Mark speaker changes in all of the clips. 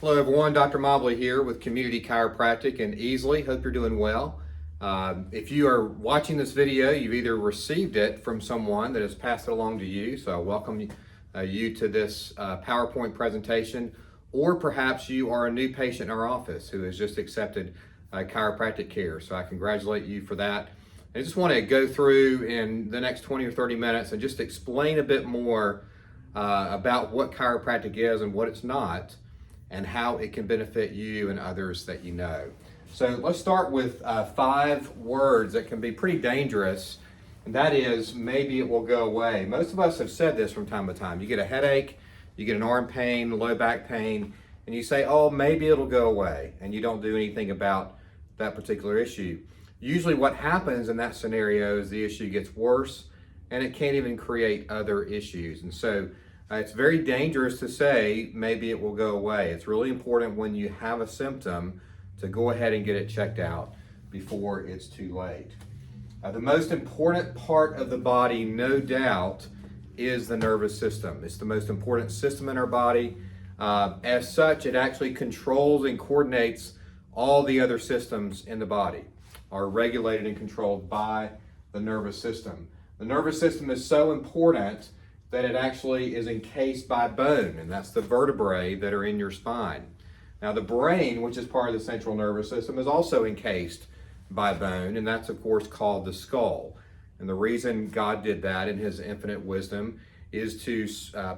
Speaker 1: Hello everyone, Dr. Mobley here with Community Chiropractic in Easley. Hope you're doing well. If you are watching this video, you've either received it from someone that has passed it along to you, so I welcome you to this PowerPoint presentation, or perhaps you are a new patient in our office who has just accepted chiropractic care, so I congratulate you for that. I just want to go through in the next 20 or 30 minutes and just explain a bit more about what chiropractic is and what it's not, and how it can benefit you and others that you know. So let's start with 5 words that can be pretty dangerous, and that is, maybe it will go away. Most of us have said this from time to time. You get a headache, you get an arm pain, low back pain, and you say, oh, maybe it'll go away, and you don't do anything about that particular issue. Usually what happens in that scenario is the issue gets worse, and it can't even create other issues. And so it's very dangerous to say maybe it will go away. It's really important when you have a symptom to go ahead and get it checked out before it's too late. The most important part of the body, no doubt, is the nervous system. It's the most important system in our body. As such, it actually controls and coordinates all the other systems in the body, are regulated and controlled by the nervous system. The nervous system is so important that it actually is encased by bone, and that's the vertebrae that are in your spine. Now the brain, which is part of the central nervous system, is also encased by bone, and that's of course called the skull. And the reason God did that in his infinite wisdom is to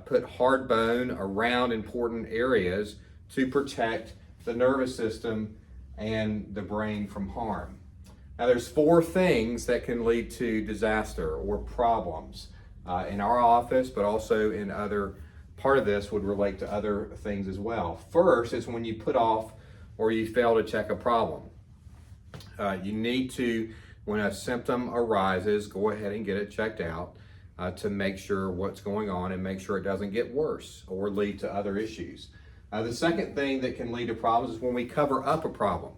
Speaker 1: put hard bone around important areas to protect the nervous system and the brain from harm. Now there's 4 things that can lead to disaster or problems in our office, but also in other, part of this would relate to other things as well. First is when you put off or you fail to check a problem. You need to, when a symptom arises, go ahead and get it checked out to make sure what's going on and make sure it doesn't get worse or lead to other issues. The second thing that can lead to problems is when we cover up a problem.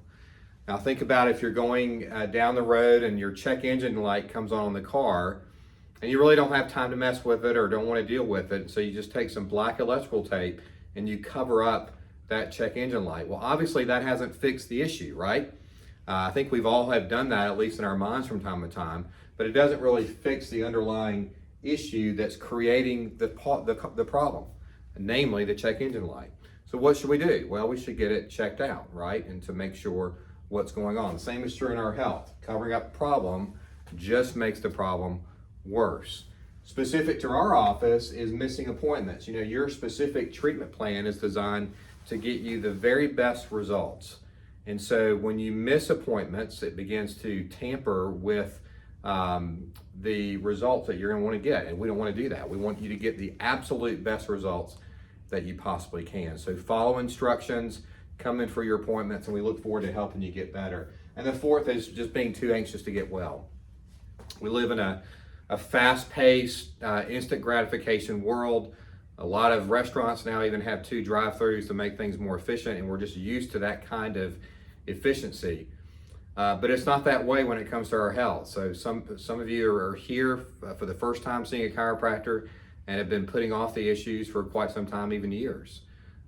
Speaker 1: Now think about if you're going down the road and your check engine light comes on in the car, and you really don't have time to mess with it or don't want to deal with it, so you just take some black electrical tape and you cover up that check engine light. Well, obviously that hasn't fixed the issue, right? I think we've all have done that, at least in our minds from time to time, but it doesn't really fix the underlying issue that's creating the problem, namely the check engine light. So what should we do? Well, we should get it checked out, right? And to make sure what's going on. The same is true in our health. Covering up the problem just makes the problem worse. Specific to our office is missing appointments. You know, your specific treatment plan is designed to get you the very best results. And so when you miss appointments, it begins to tamper with the results that you're going to want to get. And we don't want to do that. We want you to get the absolute best results that you possibly can. So follow instructions, come in for your appointments, and we look forward to helping you get better. And the fourth is just being too anxious to get well. We live in a fast-paced, instant gratification world. A lot of restaurants now even have 2 drive-thrus to make things more efficient, and we're just used to that kind of efficiency. But it's not that way when it comes to our health. So some of you are here for the first time seeing a chiropractor and have been putting off the issues for quite some time, even years.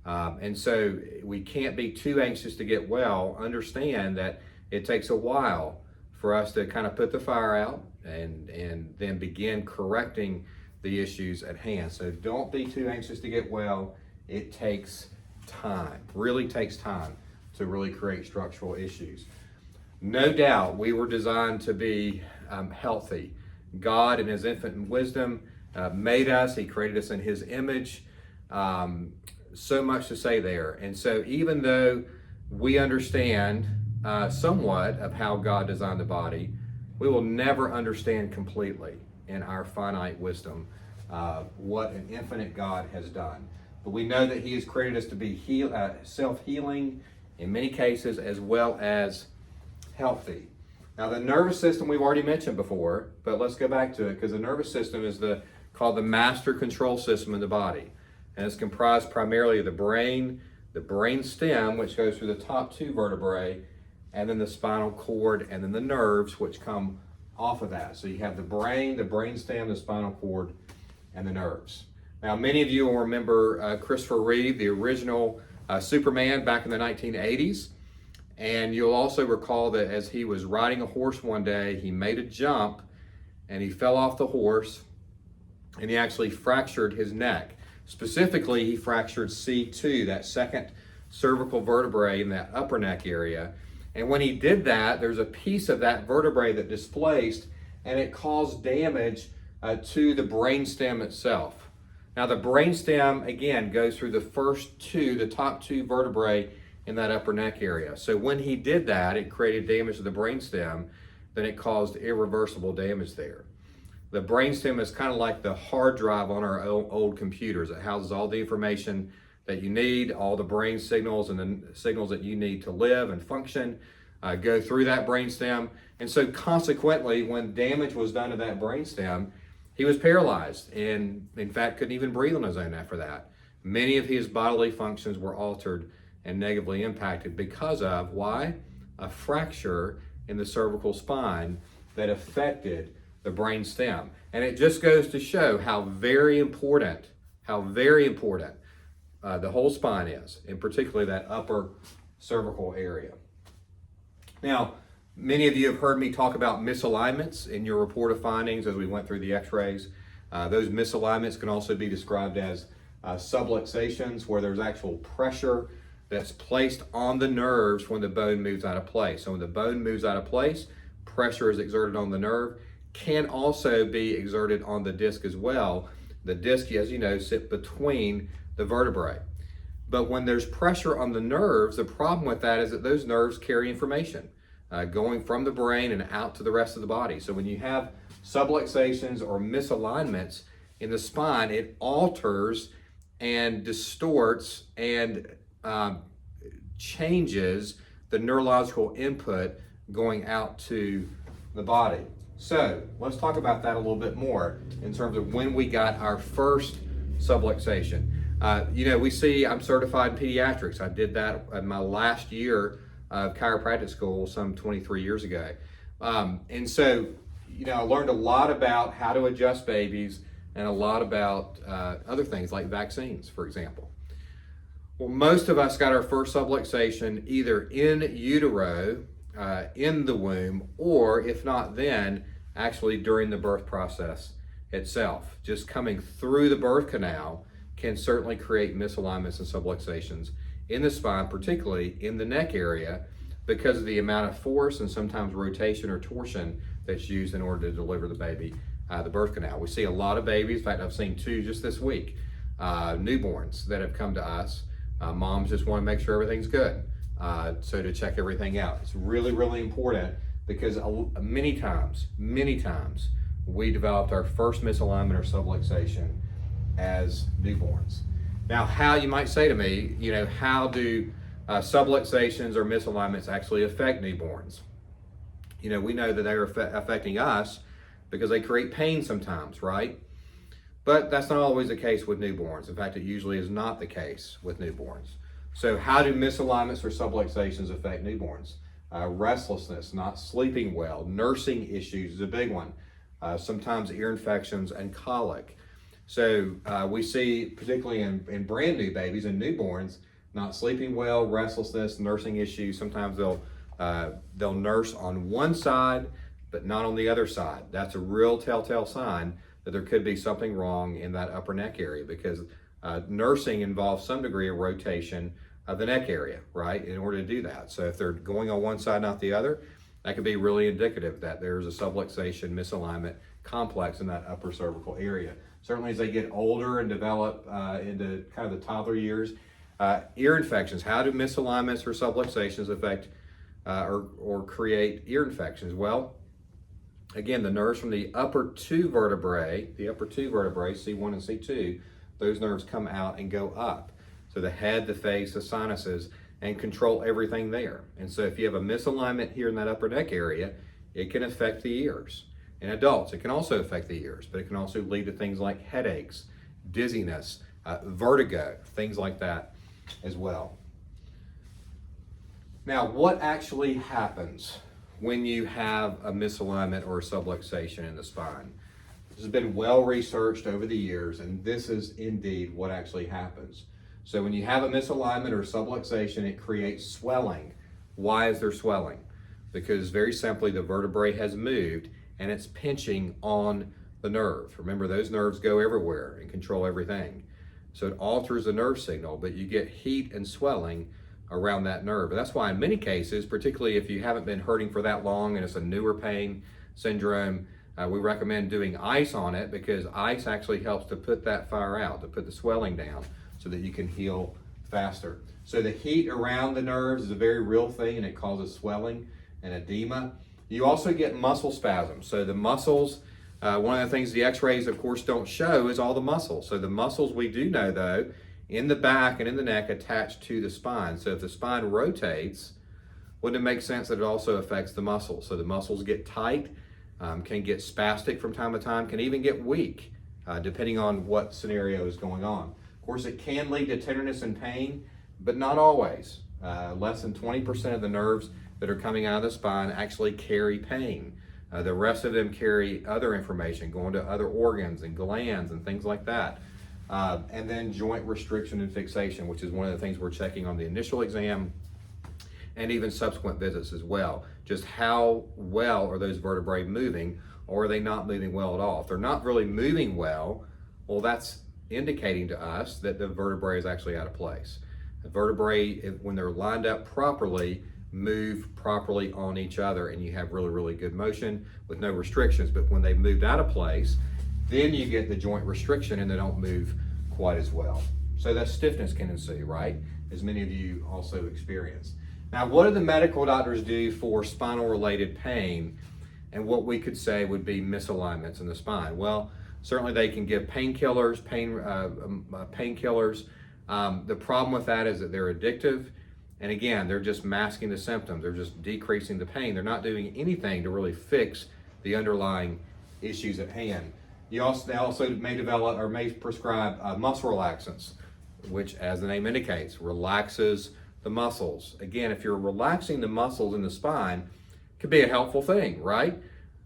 Speaker 1: And so we can't be too anxious to get well. Understand that it takes a while for us to kind of put the fire out and then begin correcting the issues at hand. So don't be too anxious to get well. It takes time, really takes time to really create structural issues. No doubt we were designed to be healthy. God in his infinite wisdom made us. He created us in his image. So much to say there. And so even though we understand somewhat of how God designed the body, we will never understand completely in our finite wisdom what an infinite God has done. But we know that he has created us to be self-healing in many cases, as well as healthy. Now the nervous system we've already mentioned before, but let's go back to it, because the nervous system is called the master control system in the body. And it's comprised primarily of the brain stem, which goes through the top 2 vertebrae, and then the spinal cord, and then the nerves, which come off of that. So you have the brain stem, the spinal cord, and the nerves. Now, many of you will remember Christopher Reeve, the original Superman back in the 1980s. And you'll also recall that as he was riding a horse one day, he made a jump and he fell off the horse and he actually fractured his neck. Specifically, he fractured C2, that second cervical vertebrae in that upper neck area. And when he did that, there's a piece of that vertebrae that displaced and it caused damage to the brainstem itself. Now the brainstem, again, goes through the top two vertebrae in that upper neck area. So when he did that, it created damage to the brainstem, then it caused irreversible damage there. The brainstem is kind of like the hard drive on our old computers. It houses all the information that you need, all the brain signals and the signals that you need to live and function go through that brainstem. And so consequently, when damage was done to that brainstem, he was paralyzed and in fact couldn't even breathe on his own after that. Many of his bodily functions were altered and negatively impacted because of, why? A fracture in the cervical spine that affected the brain stem. And it just goes to show how very important the whole spine is, and particularly that upper cervical area. Now, many of you have heard me talk about misalignments in your report of findings as we went through the x-rays. Those misalignments can also be described as subluxations, where there's actual pressure that's placed on the nerves when the bone moves out of place. So when the bone moves out of place, pressure is exerted on the nerve, can also be exerted on the disc as well. The disc, as you know, sits between the vertebrae. But when there's pressure on the nerves, the problem with that is that those nerves carry information going from the brain and out to the rest of the body. So when you have subluxations or misalignments in the spine, it alters and distorts and changes the neurological input going out to the body. So let's talk about that a little bit more in terms of when we got our first subluxation. We see I'm certified in pediatrics. I did that in my last year of chiropractic school some 23 years ago. And so, I learned a lot about how to adjust babies and a lot about other things like vaccines, for example. Well, most of us got our first subluxation either in utero, in the womb, or if not then, actually during the birth process itself. Just coming through the birth canal can certainly create misalignments and subluxations in the spine, particularly in the neck area, because of the amount of force and sometimes rotation or torsion that's used in order to deliver the baby the birth canal. We see a lot of babies, in fact, I've seen two just this week, newborns that have come to us. Moms just want to make sure everything's good, so to check everything out. It's really, really important because many times, we developed our first misalignment or subluxation as newborns. Now, how, you might say to me, how do subluxations or misalignments actually affect newborns? We know that they're affecting us because they create pain sometimes, right? But that's not always the case with newborns. In fact, it usually is not the case with newborns. So how do misalignments or subluxations affect newborns? Restlessness, not sleeping well, nursing issues is a big one. Sometimes ear infections and colic. So we see, particularly in brand new babies and newborns, not sleeping well, restlessness, nursing issues. Sometimes they'll nurse on one side, but not on the other side. That's a real telltale sign that there could be something wrong in that upper neck area, because nursing involves some degree of rotation of the neck area, right, in order to do that. So if they're going on one side, not the other, that could be really indicative that there's a subluxation misalignment complex in that upper cervical area. Certainly as they get older and develop into kind of the toddler years, ear infections. How do misalignments or subluxations affect or create ear infections? Well, again, the nerves from the upper two vertebrae, C1 and C2, those nerves come out and go up. So the head, the face, the sinuses, and control everything there. And so if you have a misalignment here in that upper neck area, it can affect the ears. In adults, it can also affect the ears, but it can also lead to things like headaches, dizziness, vertigo, things like that as well. Now, what actually happens when you have a misalignment or a subluxation in the spine? This has been well researched over the years, and this is indeed what actually happens. So when you have a misalignment or subluxation, it creates swelling. Why is there swelling? Because very simply, the vertebrae has moved and it's pinching on the nerve. Remember, those nerves go everywhere and control everything. So it alters the nerve signal, but you get heat and swelling around that nerve. And that's why in many cases, particularly if you haven't been hurting for that long and it's a newer pain syndrome, we recommend doing ice on it, because ice actually helps to put that fire out, to put the swelling down so that you can heal faster. So the heat around the nerves is a very real thing, and it causes swelling and edema. You also get muscle spasms. So the muscles, one of the things the x-rays of course don't show is all the muscles. So the muscles we do know though, in the back and in the neck attached to the spine. So if the spine rotates, wouldn't it make sense that it also affects the muscles? So the muscles get tight, can get spastic from time to time, can even get weak, depending on what scenario is going on. Of course, it can lead to tenderness and pain, but not always. Less than 20% of the nerves that are coming out of the spine actually carry pain. The rest of them carry other information, going to other organs and glands and things like that. And then joint restriction and fixation, which is one of the things we're checking on the initial exam and even subsequent visits as well. Just how well are those vertebrae moving, or are they not moving well at all? If they're not really moving well, that's indicating to us that the vertebrae is actually out of place. The vertebrae, when they're lined up properly, move properly on each other, and you have really, really good motion with no restrictions. But when they've moved out of place, then you get the joint restriction and they don't move quite as well. So that stiffness can ensue, right? As many of you also experience. Now, what do the medical doctors do for spinal related pain and what we could say would be misalignments in the spine? Well, certainly they can give painkillers. The problem with that is that they're addictive. And again, they're just masking the symptoms. They're just decreasing the pain. They're not doing anything to really fix the underlying issues at hand. They also may develop or may prescribe muscle relaxants, which, as the name indicates, relaxes the muscles. Again, if you're relaxing the muscles in the spine, it could be a helpful thing, right?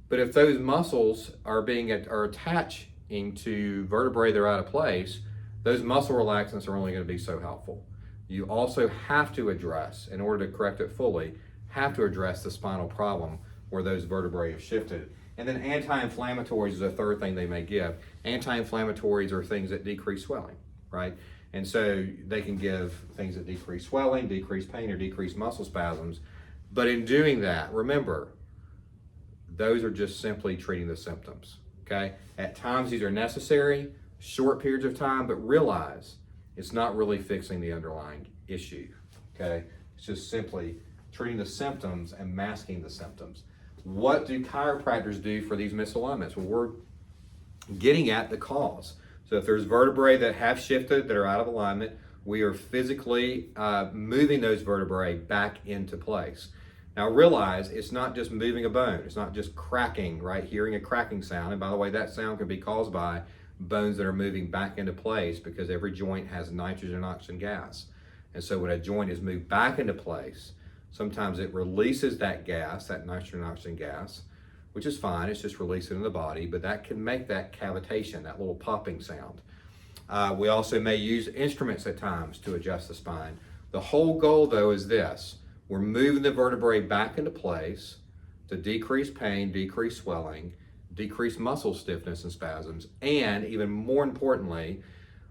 Speaker 1: But if those muscles are attaching to vertebrae that are out of place, those muscle relaxants are only going to be so helpful. You also have to address, in order to correct it fully, have to address the spinal problem where those vertebrae have shifted. And then anti-inflammatories is a third thing they may give. Anti-inflammatories are things that decrease swelling, right? And so they can give things that decrease swelling, decrease pain, or decrease muscle spasms. But in doing that, remember, those are just simply treating the symptoms, okay? At times these are necessary, short periods of time, but realize it's not really fixing the underlying issue, okay? It's just simply treating the symptoms and masking the symptoms. What do chiropractors do for these misalignments? Well, we're getting at the cause. So if there's vertebrae that have shifted, that are out of alignment, we are physically moving those vertebrae back into place. Now realize it's not just moving a bone. It's not just cracking, right? Hearing a cracking sound. And by the way, that sound can be caused by bones that are moving back into place, because every joint has nitrogen and oxygen gas. And so when a joint is moved back into place, sometimes it releases that gas, that nitrogen and oxygen gas, which is fine, it's just released in the body, but that can make that cavitation, that little popping sound. We also may use instruments at times to adjust the spine. The whole goal though is this: we're moving the vertebrae back into place to decrease pain, decrease swelling, decrease muscle stiffness and spasms, and even more importantly,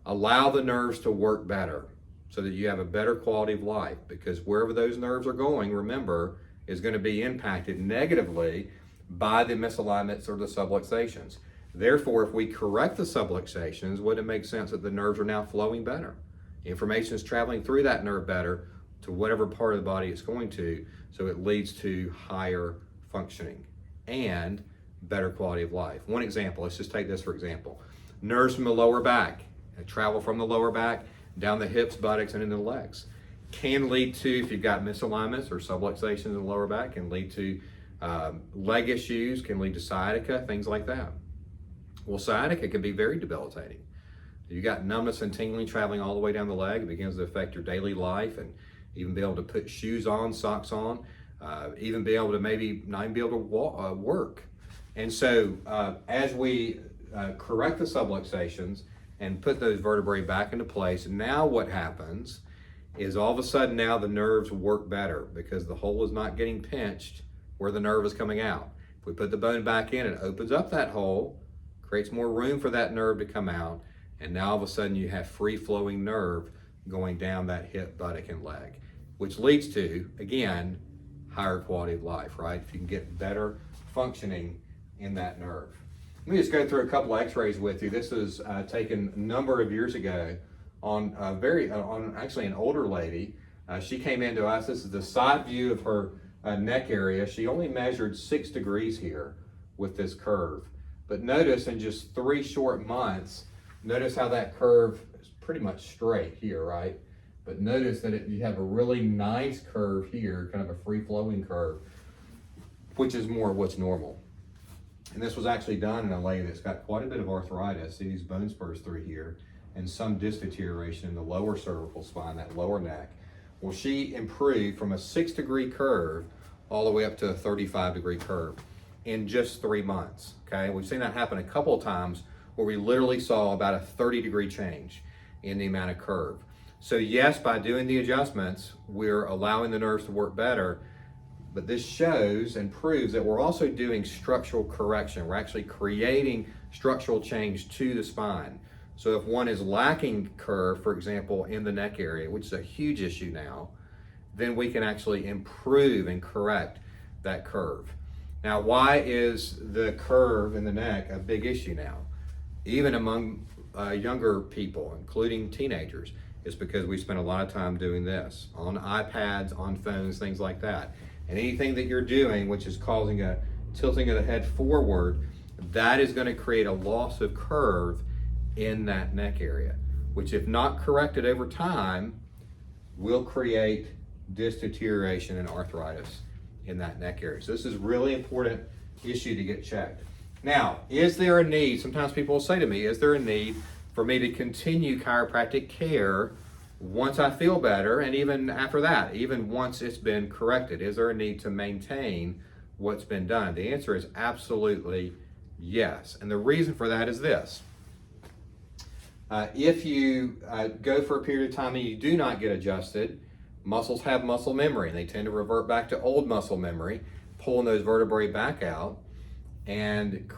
Speaker 1: allow the nerves to work better so that you have a better quality of life, because wherever those nerves are going, remember, is going to be impacted negatively by the misalignments or the subluxations. Therefore, if we correct the subluxations, wouldn't it make sense that the nerves are now flowing better? Information is traveling through that nerve better to whatever part of the body it's going to, so it leads to higher functioning and better quality of life. One example, let's just take this for example. Nerves from the lower back, travel from the lower back down the hips, buttocks, and into the legs. Can lead to, if you've got misalignments or subluxations in the lower back, can lead to leg issues, can lead to sciatica, things like that. Well, sciatica can be very debilitating. You got numbness and tingling traveling all the way down the leg. It begins to affect your daily life, and even be able to put shoes on, socks on, even be able to maybe not even be able to work. And so as we correct the subluxations and put those vertebrae back into place. Now what happens is all of a sudden now the nerves work better because the hole is not getting pinched where the nerve is coming out. If we put the bone back in, it opens up that hole, creates more room for that nerve to come out, and now all of a sudden you have free-flowing nerve going down that hip, buttock, and leg, which leads to, again, higher quality of life, right? If you can get better functioning in that nerve. Let me just go through a couple x-rays with you. This was taken a number of years ago on actually an older lady. She came into us. This is the side view of her neck area. She only measured 6 degrees here with this curve. But notice in just 3 short months, notice how that curve is pretty much straight here, right? But notice that you have a really nice curve here, kind of a free-flowing curve, which is more what's normal. And this was actually done in a lady that's got quite a bit of arthritis. See these bone spurs through here and some disc deterioration in the lower cervical spine, that lower neck. Well, she improved from a 6-degree curve all the way up to a 35-degree curve in just 3 months, okay? We've seen that happen a couple of times where we literally saw about a 30-degree change in the amount of curve. So yes, by doing the adjustments, we're allowing the nerves to work better, but this shows and proves that we're also doing structural correction. We're actually creating structural change to the spine. So if one is lacking curve, for example, in the neck area, which is a huge issue now, then we can actually improve and correct that curve. Now, why is the curve in the neck a big issue now? Even among younger people, including teenagers, is because we spend a lot of time doing this on iPads, on phones, things like that. And anything that you're doing, which is causing a tilting of the head forward, that is going to create a loss of curve in that neck area, which if not corrected over time, will create disc deterioration and arthritis in that neck area. So this is a really important issue to get checked. Now, is there a need? Sometimes people will say to me, is there a need for me to continue chiropractic care once I feel better and even after that, even once it's been corrected? Is there a need to maintain what's been done? The answer is absolutely yes. And the reason for that is this. If you go for a period of time and you do not get adjusted, muscles have muscle memory and they tend to revert back to old muscle memory, pulling those vertebrae back out and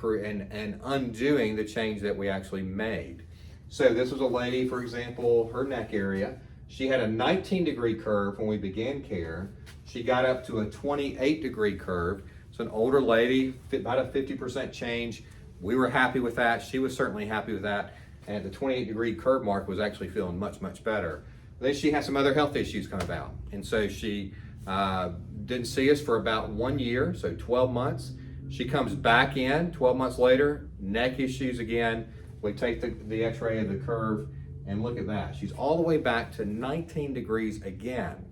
Speaker 1: undoing the change that we actually made. So this was a lady, for example, her neck area. She had a 19-degree curve when we began care. She got up to a 28-degree curve. It's an older lady, about a 50% change. We were happy with that. She was certainly happy with that. And the 28-degree curve mark was actually feeling much, much better. Then she had some other health issues come about. And so she didn't see us for about 1 year, so 12 months. She comes back in 12 months later, neck issues again. We take the x-ray of the curve and look at that. She's all the way back to 19 degrees again.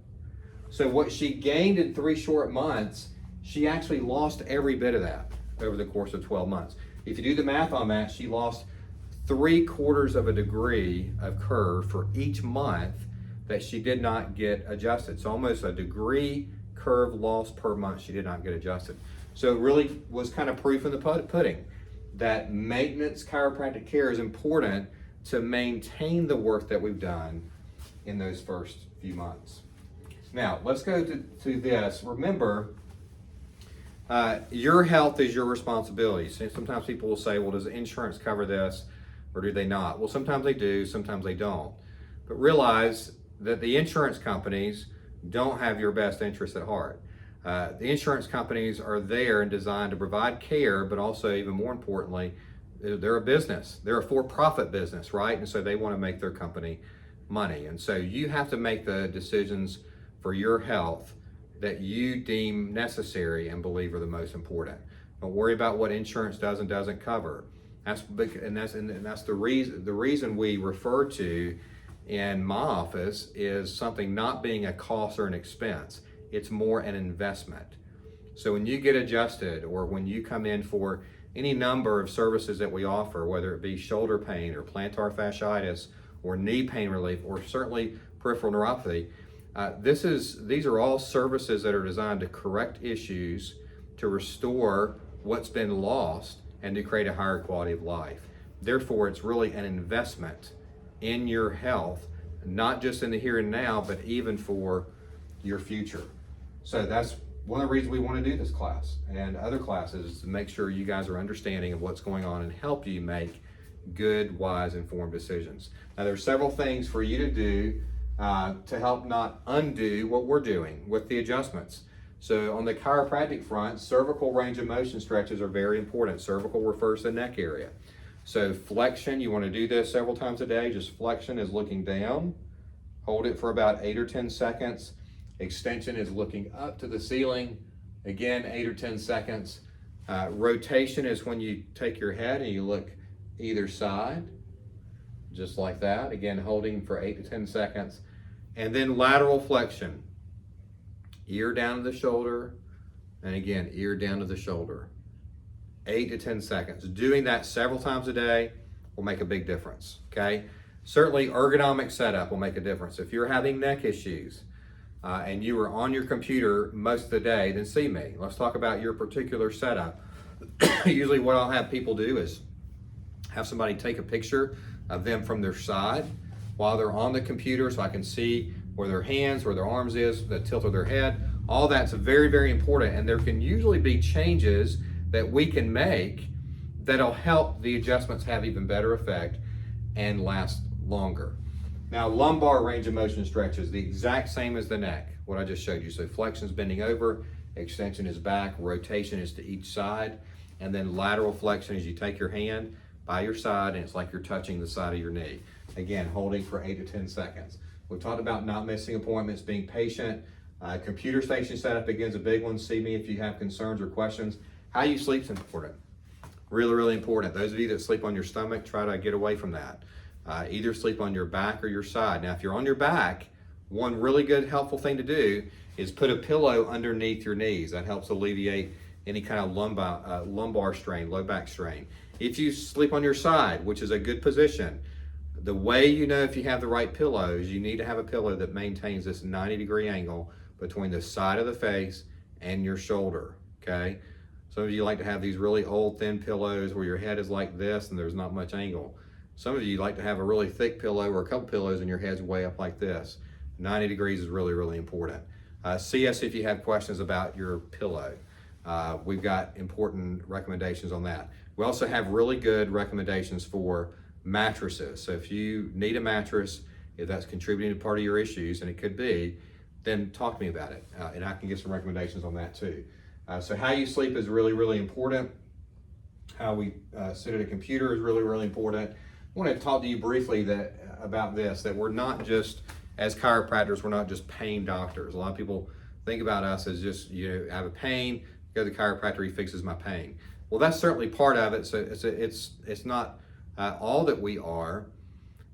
Speaker 1: So what she gained in 3 short months, she actually lost every bit of that over the course of 12 months. If you do the math on that, she lost 3/4 of a degree of curve for each month that she did not get adjusted. So almost a degree curve loss per month she did not get adjusted. So it really was kind of proof in the pudding that maintenance chiropractic care is important to maintain the work that we've done in those first few months. Now, let's go to this. Remember, your health is your responsibility. So sometimes people will say, well, does insurance cover this or do they not? Well, sometimes they do, sometimes they don't. But realize that the insurance companies don't have your best interest at heart. The insurance companies are there and designed to provide care, but also, even more importantly, they're a business. They're a for-profit business, right? And so they want to make their company money. And so you have to make the decisions for your health that you deem necessary and believe are the most important. Don't worry about what insurance does and doesn't cover. That's the reason we refer to in my office is something not being a cost or an expense. It's more an investment. So when you get adjusted or when you come in for any number of services that we offer, whether it be shoulder pain or plantar fasciitis or knee pain relief or certainly peripheral neuropathy, these are all services that are designed to correct issues, to restore what's been lost, and to create a higher quality of life. Therefore, it's really an investment in your health, not just in the here and now, but even for your future. So that's one of the reasons we want to do this class and other classes, is to make sure you guys are understanding of what's going on and help you make good, wise, informed decisions. Now, there's several things for you to do to help not undo what we're doing with the adjustments. So on the chiropractic front, cervical range of motion stretches are very important. Cervical refers to the neck area. So flexion, you want to do this several times a day. Just flexion is looking down. Hold it for about 8 or 10 seconds. Extension is looking up to the ceiling. Again, 8 or 10 seconds. Rotation is when you take your head and you look either side, just like that. Again, holding for 8 to 10 seconds. And then lateral flexion. Ear down to the shoulder, and again, ear down to the shoulder. 8 to 10 seconds. Doing that several times a day will make a big difference, okay? Certainly, ergonomic setup will make a difference. If you're having neck issues and you are on your computer most of the day, then see me. Let's talk about your particular setup. Usually what I'll have people do is have somebody take a picture of them from their side while they're on the computer, so I can see where their hands, where their arms is, the tilt of their head. All that's very, very important, and there can usually be changes that we can make that'll help the adjustments have even better effect and last longer. Now, lumbar range of motion stretches, the exact same as the neck, what I just showed you. So flexion is bending over, extension is back, rotation is to each side, and then lateral flexion is you take your hand by your side and it's like you're touching the side of your knee. Again, holding for 8 to 10 seconds. We've talked about not missing appointments, being patient. Computer station setup, again, is a big one. See me if you have concerns or questions. How you sleep is important. Really, really important. Those of you that sleep on your stomach, try to get away from that. Either sleep on your back or your side. Now, if you're on your back, one really good helpful thing to do is put a pillow underneath your knees. That helps alleviate any kind of lumbar strain, low back strain. If you sleep on your side, which is a good position, the way you know if you have the right pillow is you need to have a pillow that maintains this 90-degree angle between the side of the face and your shoulder, okay? Some of you like to have these really old, thin pillows where your head is like this and there's not much angle. Some of you like to have a really thick pillow or a couple pillows and your head's way up like this. 90 degrees is really, really important. See us if you have questions about your pillow. We've got important recommendations on that. We also have really good recommendations for mattresses. So if you need a mattress, if that's contributing to part of your issues, and it could be, then talk to me about it. And I can give some recommendations on that too. So how you sleep is really, really important. How we sit at a computer is really, really important. I want to talk to you briefly about this, that we're not just, as chiropractors, we're not just pain doctors. A lot of people think about us as just, I have a pain, go to the chiropractor, he fixes my pain. Well, that's certainly part of it. So it's not all that we are,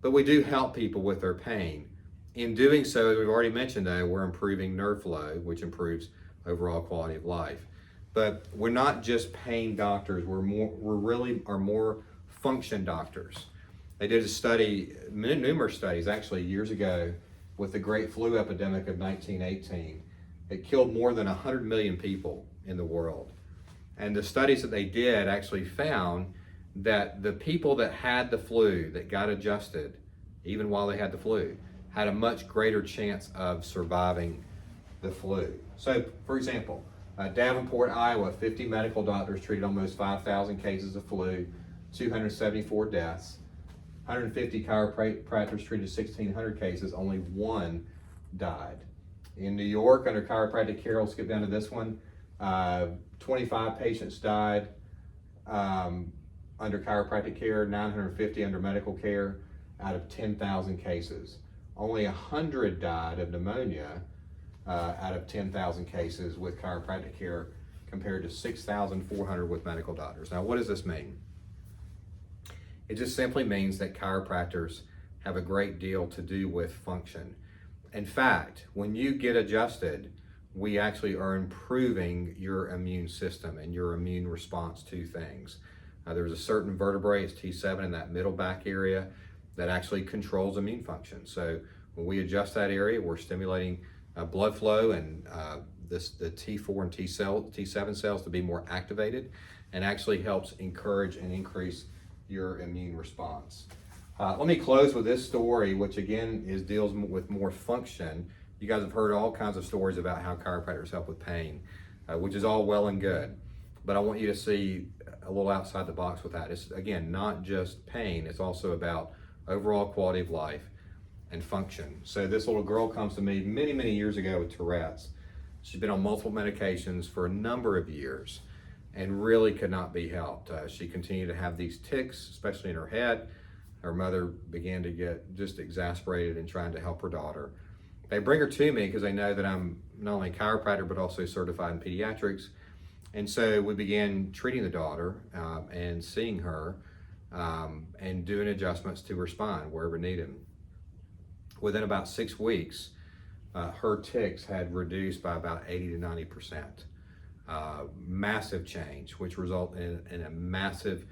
Speaker 1: but we do help people with their pain. In doing so, as we've already mentioned, though, we're improving nerve flow, which improves overall quality of life. But we're not just pain doctors. We really are more function doctors. They did a study, numerous studies actually years ago, with the great flu epidemic of 1918. It killed more than 100 million people in the world. And the studies that they did actually found that the people that had the flu, that got adjusted, even while they had the flu, had a much greater chance of surviving the flu. So, for example, Davenport, Iowa, 50 medical doctors treated almost 5,000 cases of flu, 274 deaths. 150 chiropractors treated 1,600 cases, only one died. In New York, under chiropractic care, we'll skip down to this one, 25 patients died under chiropractic care, 950 under medical care out of 10,000 cases. Only 100 died of pneumonia out of 10,000 cases with chiropractic care compared to 6,400 with medical doctors. Now, what does this mean? It just simply means that chiropractors have a great deal to do with function. In fact, when you get adjusted, we actually are improving your immune system and your immune response to things. There's a certain vertebrae, it's T7 in that middle back area, that actually controls immune function. So when we adjust that area, we're stimulating blood flow and the T4 and T7 cells to be more activated, and actually helps encourage and increase your immune response. Let me close with this story, which again deals with more function. You guys have heard all kinds of stories about how chiropractors help with pain, which is all well and good. But I want you to see a little outside the box with that. It's, again, not just pain. It's also about overall quality of life and function. So this little girl comes to me many, many years ago with Tourette's. She's been on multiple medications for a number of years and really could not be helped. She continued to have these tics, especially in her head. Her mother began to get just exasperated in trying to help her daughter. They bring her to me because they know that I'm not only a chiropractor, but also certified in pediatrics. And so we began treating the daughter and seeing her and doing adjustments to her spine wherever needed. Within about 6 weeks, her tics had reduced by about 80 to 90%. Massive change, which resulted in a massive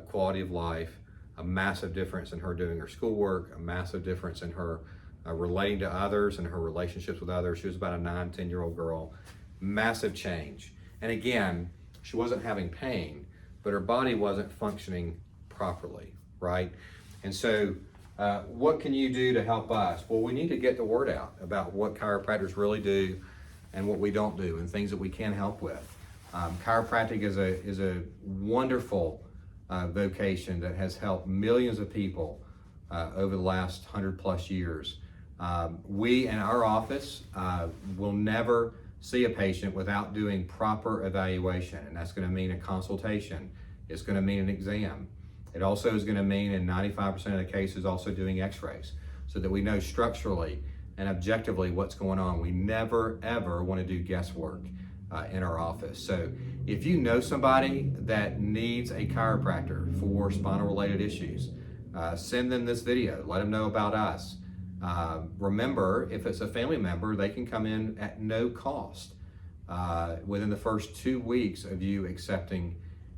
Speaker 1: quality of life, a massive difference in her doing her schoolwork, a massive difference in her relating to others and her relationships with others. She was about a 9-10-year-old girl. Massive change. And again, she wasn't having pain, but her body wasn't functioning properly, right? And so what can you do to help us? Well, we need to get the word out about what chiropractors really do and what we don't do and things that we can help with. Chiropractic is a wonderful vocation that has helped millions of people over the last 100+ years. We in our office will never see a patient without doing proper evaluation, and that's going to mean a consultation. It's going to mean an exam. It also is going to mean, in 95% of the cases, also doing x-rays so that we know structurally and objectively what's going on. We never, ever want to do guesswork in our office. So if you know somebody that needs a chiropractor for spinal related issues, send them this video, let them know about us. Remember, if it's a family member, they can come in at no cost within the first 2 weeks of you accepting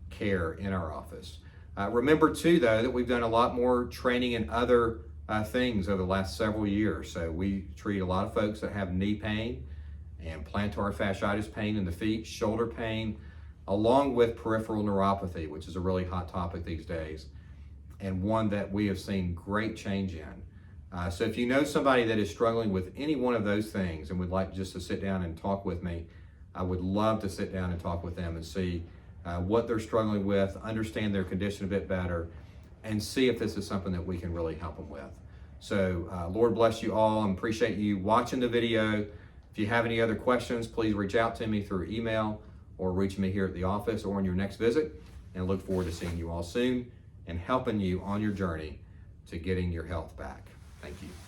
Speaker 1: care in our office. Remember too, though, that we've done a lot more training in other things over the last several years. So we treat a lot of folks that have knee pain and plantar fasciitis pain in the feet, shoulder pain, along with peripheral neuropathy, which is a really hot topic these days, and one that we have seen great change in. So if you know somebody that is struggling with any one of those things and would like just to sit down and talk with me, I would love to sit down and talk with them and see what they're struggling with, understand their condition a bit better, and see if this is something that we can really help them with. So Lord bless you all. I appreciate you watching the video. If you have any other questions, please reach out to me through email or reach me here at the office or on your next visit, and look forward to seeing you all soon and helping you on your journey to getting your health back. Thank you.